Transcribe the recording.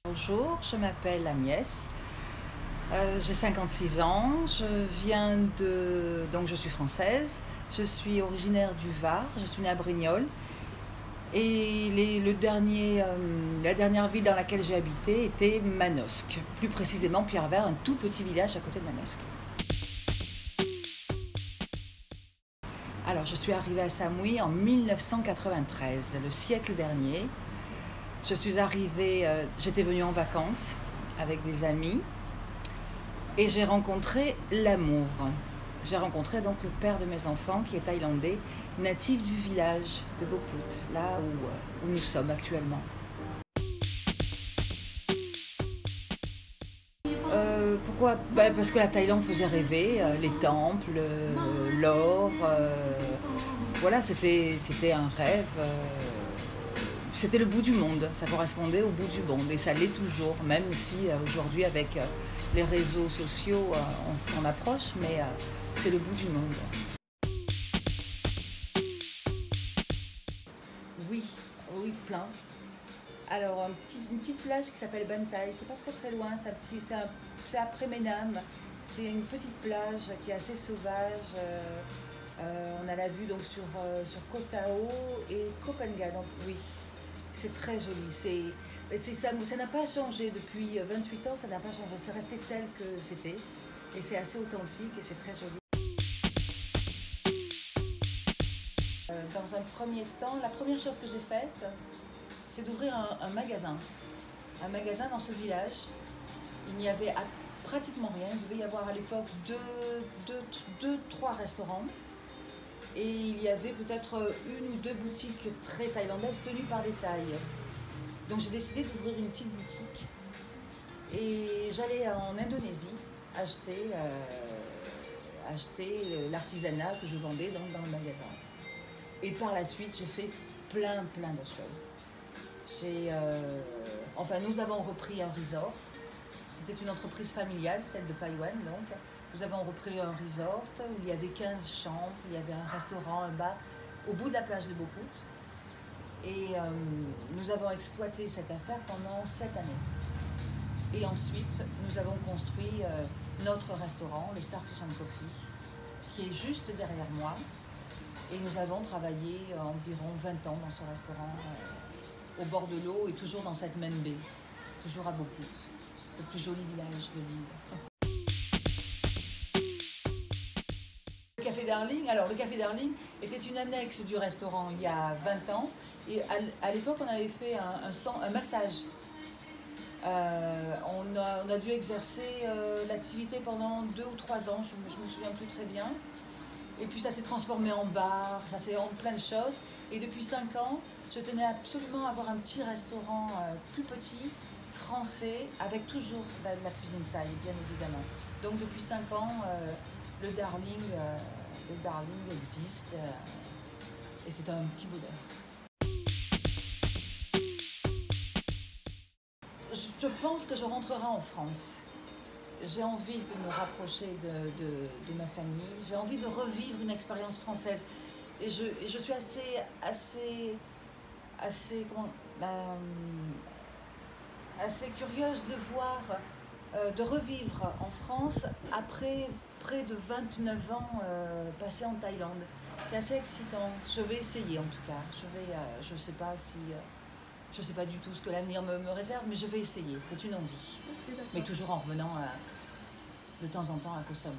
Bonjour, je m'appelle Agnès, j'ai 56 ans, donc je suis française, je suis originaire du Var, je suis née à Brignoles et la dernière ville dans laquelle j'ai habité était Manosque, plus précisément Pierrevert, un tout petit village à côté de Manosque. Alors je suis arrivée à Samui en 1993, le siècle dernier. Je suis arrivée, j'étais venue en vacances avec des amis et j'ai rencontré l'amour. J'ai rencontré donc le père de mes enfants qui est thaïlandais, natif du village de Boput, là où nous sommes actuellement. Pourquoi ? Parce que la Thaïlande faisait rêver, les temples, l'or, voilà, c'était un rêve. C'était le bout du monde, ça correspondait au bout du monde et ça l'est toujours, même si aujourd'hui avec les réseaux sociaux on s'en approche, mais c'est le bout du monde. Oui, oui, plein. Alors une petite plage qui s'appelle Bantai, qui n'est pas très loin, c'est après Menam, c'est une petite plage qui est assez sauvage. On a la vue donc sur Koh Tao et Koh Phangan, donc oui. C'est très joli. Ça n'a pas changé depuis 28 ans, ça n'a pas changé. C'est resté tel que c'était. Et c'est assez authentique et c'est très joli. Dans un premier temps, la première chose que j'ai faite, c'est d'ouvrir un magasin. Un magasin dans ce village. Il n'y avait pratiquement rien. Il devait y avoir à l'époque trois restaurants. Et il y avait peut-être une ou deux boutiques très thaïlandaises tenues par des Thaïs. Donc j'ai décidé d'ouvrir une petite boutique. Et j'allais en Indonésie acheter l'artisanat que je vendais dans le magasin. Et par la suite, j'ai fait plein de choses. Nous avons repris un resort. C'était une entreprise familiale, celle de Paiwan donc. Nous avons repris un resort où il y avait 15 chambres, il y avait un restaurant, un bar, au bout de la plage de Boput. Et nous avons exploité cette affaire pendant 7 années. Et ensuite, nous avons construit notre restaurant, le Starfish & Coffee, qui est juste derrière moi. Et nous avons travaillé environ 20 ans dans ce restaurant, au bord de l'eau et toujours dans cette même baie, toujours à Boput, le plus joli village de l'île. Le Café Darling était une annexe du restaurant il y a 20 ans et à l'époque on avait fait un massage. On a dû exercer l'activité pendant 2 ou 3 ans, je me souviens plus très bien. Et puis ça s'est transformé en bar, ça s'est en plein de choses. Et depuis 5 ans, je tenais absolument à avoir un petit restaurant plus petit, français, avec toujours de la cuisine thaï, bien évidemment. Donc depuis 5 ans, le Darling existe et c'est un petit bonheur. Je pense que je rentrerai en France. J'ai envie de me rapprocher de ma famille. J'ai envie de revivre une expérience française. Et je suis assez curieuse de voir, de revivre en France après près de 29 ans passés en Thaïlande. C'est assez excitant. Je vais essayer en tout cas. Je ne sais pas je ne sais pas du tout ce que l'avenir me réserve, mais je vais essayer. C'est une envie. Mais toujours en revenant de temps en temps à Koh Samui.